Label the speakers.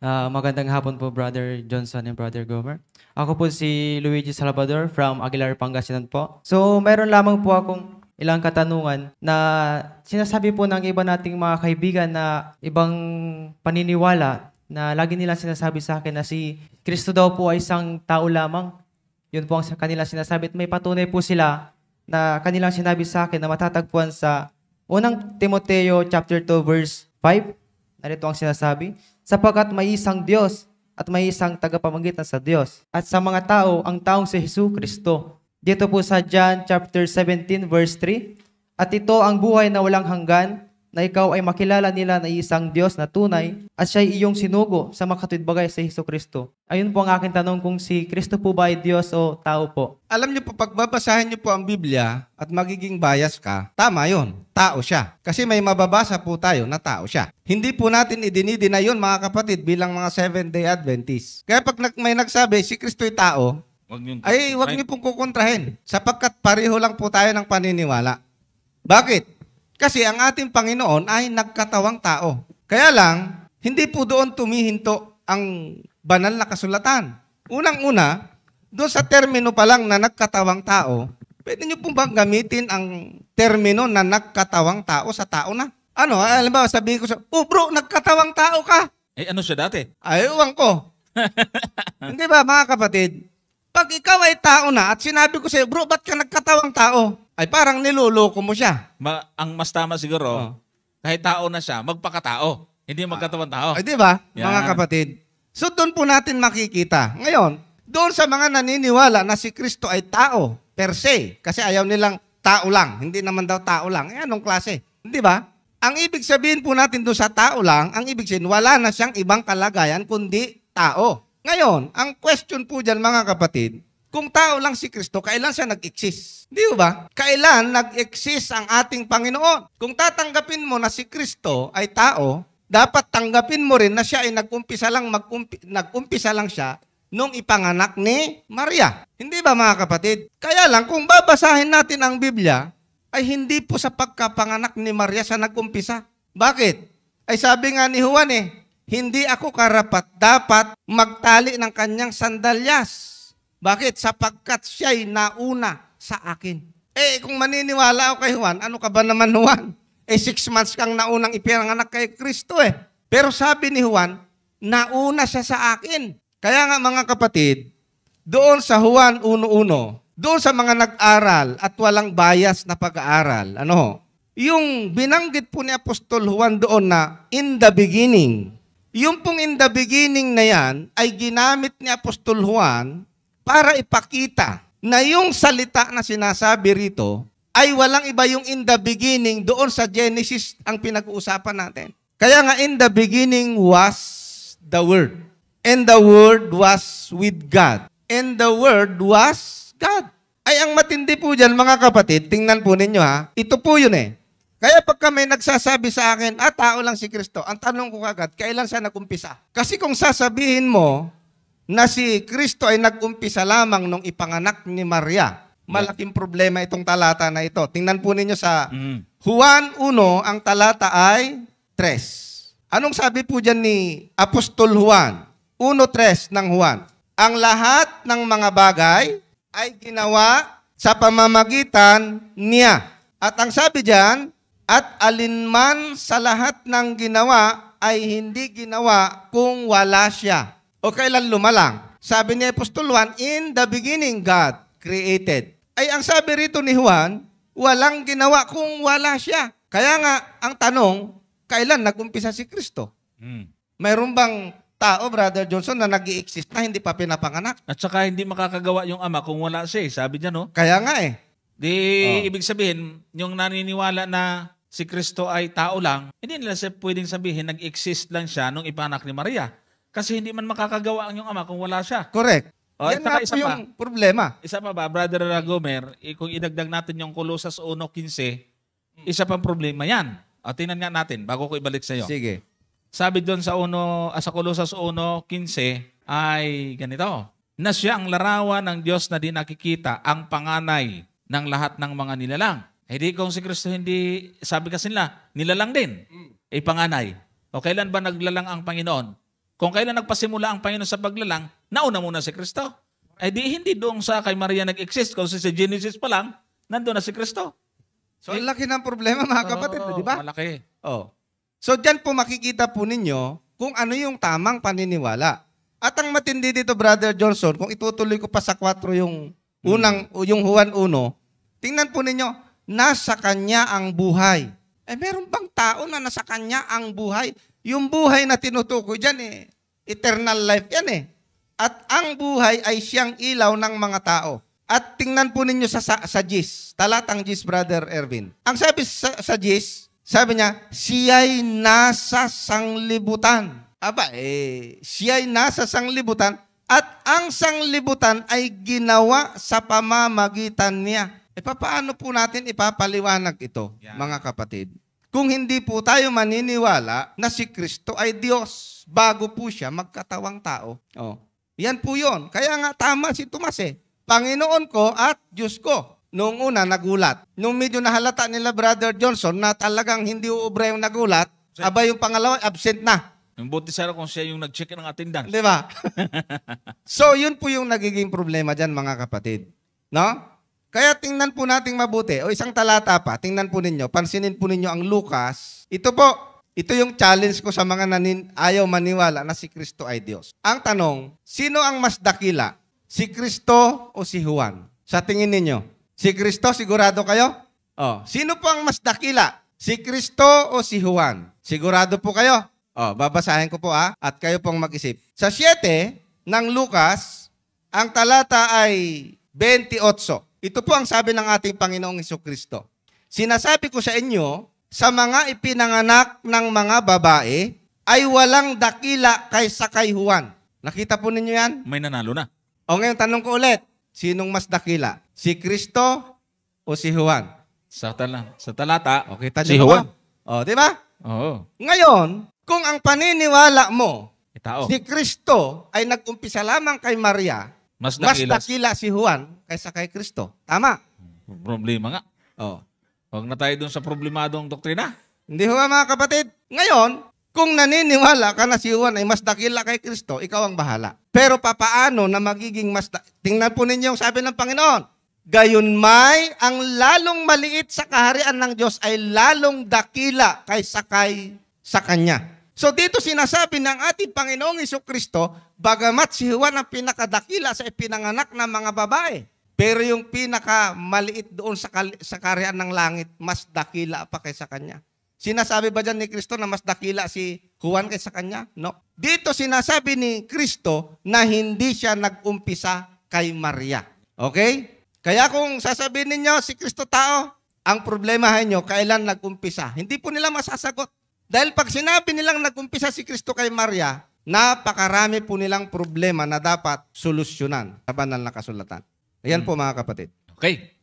Speaker 1: Magandang hapon po, Brother Johnson and Brother Gomer. Ako po si Luigi Salvador from Aguilar, Pangasinan po. So, meron lamang po akong ilang katanungan na sinasabi po ng iba nating mga kaibigan na ibang paniniwala na lagi nilang sinasabi sa akin na si Kristo daw po ay isang tao lamang. Yun po ang kanilang sinasabi. At may patunay po sila na kanilang sinabi sa akin na matatagpuan sa unang Timoteo chapter 2 verse 5. Narito ang sinasabi, sapagkat may isang Diyos at may isang tagapamagitan sa Diyos at sa mga tao, ang taong si Hesus Kristo. Dito po sa John chapter 17 verse 3, at ito ang buhay na walang hanggan, na ikaw ay makilala nila na isang Diyos na tunay at siya'y iyong sinugo sa makatwidbagay sa Hesus Kristo. Ayun po ang aking tanong kung si Kristo po ba ay Diyos o tao po?
Speaker 2: Alam niyo po, pag babasahin niyo po ang Biblia at magiging bias ka, tama yon, tao siya. Kasi may mababasa po tayo na tao siya. Hindi po natin idinidina yun, mga kapatid, bilang mga Seventh-day Adventists. Kaya pag may nagsabi, si Kristo'y tao, wag niyo pong kukontrahin. Sapagkat pareho lang po tayo ng paniniwala. Bakit? Kasi ang ating Panginoon ay nagkatawang tao. Kaya lang, hindi po doon tumihinto ang banal na kasulatan. Unang-una, doon sa termino pa lang na nagkatawang tao, pwede nyo pong bang gamitin ang termino na nagkatawang tao sa tao na? Ano, alam ba, sabihin ko sa, bro, nagkatawang tao ka.
Speaker 3: Ano siya dati?
Speaker 2: Ay, ewan ko. Hindi ba, mga kapatid? Pag ikaw ay tao na at sinabi ko sa'yo, bro, ba't ka nagkatawang tao? Ay parang niloloko mo siya.
Speaker 3: Ang mas tama siguro, kahit tao na siya, magpakatao. Hindi magkatawang tao.
Speaker 2: Ay, di ba, mga kapatid? So doon po natin makikita. Ngayon, doon sa mga naniniwala na si Kristo ay tao, per se, kasi ayaw nilang tao lang. Hindi naman daw tao lang. Eh, anong klase? Di ba? Ang ibig sabihin po natin doon sa tao lang, ang ibig sabihin, wala na siyang ibang kalagayan kundi tao. Ngayon, ang question po dyan, mga kapatid, kung tao lang si Kristo, kailan siya nag-exist? Di ba? Kailan nag-exist ang ating Panginoon? Kung tatanggapin mo na si Kristo ay tao, dapat tanggapin mo rin na siya ay nag-umpisa lang siya nung ipanganak ni Maria. Hindi ba, mga kapatid? Kaya lang, kung babasahin natin ang Biblia, ay hindi po sa pagkapanganak ni Maria siya nag-umpisa. Bakit? Ay sabi nga ni Juan hindi ako karapat dapat magtali ng kanyang sandalyas. Bakit? Sapagkat siya'y nauna sa akin. Kung maniniwala ako kay Juan, ano ka ba naman, Juan? 6 months kang naunang ipinanganak kay Kristo Pero sabi ni Juan, nauna siya sa akin. Kaya nga, mga kapatid, doon sa Juan 1:1, doon sa mga nag-aral at walang bias na pag-aaral, yung binanggit po ni Apostol Juan doon na in the beginning, yung pong in the beginning na yan ay ginamit ni Apostol Juan para ipakita na yung salita na sinasabi rito ay walang iba yung in the beginning doon sa Genesis ang pinag-uusapan natin. Kaya nga in the beginning was the Word. And the Word was with God. And the Word was God. Ay ang matindi po dyan, mga kapatid, tingnan po ninyo ito po yun Kaya pagka may nagsasabi sa akin, tao lang si Kristo, ang tanong ko agad, kailan siya nag-umpisa? Kasi kung sasabihin mo, na si Kristo ay nag-umpisa lamang nung ipanganak ni Maria. Malaking problema itong talata na ito. Tingnan po ninyo sa Juan 1, ang talata ay 3. Anong sabi po dyan ni Apostol Juan? 1:3 ng Juan. Ang lahat ng mga bagay ay ginawa sa pamamagitan niya. At ang sabi dyan, at alinman sa lahat ng ginawa ay hindi ginawa kung wala siya. O kailan lumalang? Sabi ni Apostol Juan, in the beginning God created. Ay ang sabi rito ni Juan, walang ginawa kung wala siya. Kaya nga, ang tanong, kailan nag-umpisa si Kristo? Mayroon bang tao, Brother Johnson, na nag-i-exist na hindi pa pinapanganak?
Speaker 3: At saka hindi makakagawa yung ama kung wala siya sabi niya, no?
Speaker 2: Kaya nga
Speaker 3: Ibig sabihin, yung naniniwala na si Kristo ay tao lang, hindi nila siya pwedeng sabihin nag-exist lang siya nung ipanak ni Maria. Kasi hindi man makakagawa ang yung ama kung wala siya.
Speaker 2: Correct.
Speaker 3: Yan nga po
Speaker 2: yung problema.
Speaker 3: Isa pa ba, Brother Gomer, kung idagdag natin yung Colosas 1:15, isa pang problema yan. Tingnan nga natin, bago ko ibalik sa iyo.
Speaker 2: Sige.
Speaker 3: Sabi doon sa Colosas 1:15 ay ganito, na siya ang larawan ng Diyos na di nakikita, ang panganay ng lahat ng mga nilalang. Hindi kung si Kristo hindi, sabi kasi nila, nilalang din. Panganay. O kailan ba naglalang ang Panginoon? Kung kailan nagpasimula ang Panginoon sa paglalang, nauna muna si Kristo. Eh di hindi doon sa kay Maria nag-exist. Kasi sa Genesis pa lang, nandun na si Kristo.
Speaker 2: So, ang laki ng problema mga kapatid, di ba?
Speaker 3: Malaki.
Speaker 2: Oh. So, dyan po makikita po ninyo kung ano yung tamang paniniwala. At ang matindi dito, Brother Johnson, kung itutuloy ko pa sa 4 yung yung Juan 1, tingnan po ninyo, nasa kanya ang buhay. Eh, meron bang tao na nasa kanya ang buhay? Yung buhay na tinutukoy dyan, eternal life yan eh. At ang buhay ay siyang ilaw ng mga tao. At tingnan po ninyo sa Gis, talatang Gis, Brother Ervin. Ang sabi sa Gis, sabi niya, siya'y nasa sanglibutan. Aba, siya'y nasa sanglibutan at ang sanglibutan ay ginawa sa pamamagitan niya. Paano po natin ipapaliwanag ito, mga kapatid? Kung hindi po tayo maniniwala na si Kristo ay Diyos bago po siya magkatawang tao. Oh. Yan po yun. Kaya nga tama si Tomas Panginoon ko at Diyos ko. Noong una, nagulat. Nung medyo nahalata nila Brother Johnson na talagang hindi uubra yung nagulat, aba yung pangalawa, absent na.
Speaker 3: Yung buti sana kung siya yung nag-check ng attendance.
Speaker 2: Di ba? So, yun po yung nagiging problema dyan, mga kapatid. No? Kaya tingnan po nating mabuti. O isang talata pa, tingnan po ninyo, pansinin po ninyo ang Lucas. Ito po, ito yung challenge ko sa mga ayaw maniwala na si Kristo ay Diyos. Ang tanong, sino ang mas dakila? Si Kristo o si Juan? Sa tingin ninyo, si Kristo, sigurado kayo? Oh, sino po ang mas dakila? Si Kristo o si Juan? Sigurado po kayo? Oh, babasahin ko po at kayo pong mag-isip. Sa 7 ng Lucas, ang talata ay 28. Ito po ang sabi ng ating Panginoong Hesukristo. Sinasabi ko sa inyo, sa mga ipinanganak ng mga babae, ay walang dakila kaysa kay Juan. Nakita po ninyo yan?
Speaker 3: May nanalo na.
Speaker 2: O ngayon, tanong ko ulit, sinong mas dakila? Si Kristo o si Juan?
Speaker 3: Sa talata,
Speaker 2: Okay,
Speaker 3: si Juan.
Speaker 2: O, di ba?
Speaker 3: Oo.
Speaker 2: Ngayon, kung ang paniniwala mo,
Speaker 3: Tao.
Speaker 2: si Kristo ay nag-umpisa lamang kay Maria,
Speaker 3: Mas
Speaker 2: mas
Speaker 3: dakila.
Speaker 2: dakila si Juan kaysa kay Kristo. Tama?
Speaker 3: Problema nga.
Speaker 2: O.
Speaker 3: Huwag na tayo dun sa problemadong doktrina.
Speaker 2: Hindi ho mga kapatid. Ngayon, kung naniniwala ka na si Juan ay mas dakila kay Kristo, ikaw ang bahala. Pero papaano na magiging tingnan po ninyo yung sabi ng Panginoon. Gayunmay, ang lalong maliit sa kaharian ng Diyos ay lalong dakila kaysa sa Kanya. So dito sinasabi ng ating Panginoong Hesukristo, bagamat si Juan ang pinakadakila sa ipinanganak ng mga babae, pero yung pinakamaliit doon sa kaharian ng langit, mas dakila pa kaysa Kanya. Sinasabi ba dyan ni Kristo na mas dakila si Juan kaysa kanya? No. Dito sinasabi ni Kristo na hindi siya nag-umpisa kay Maria. Okay? Kaya kung sasabihin ninyo si Kristo tao, ang problemahin nyo, kailan nag-umpisa? Hindi po nila masasagot. Dahil pag sinabi nilang nag-umpisa si Kristo kay Maria, napakarami po nilang problema na dapat solusyonan sa banal na kasulatan. Ayan po mga kapatid.
Speaker 3: Okay.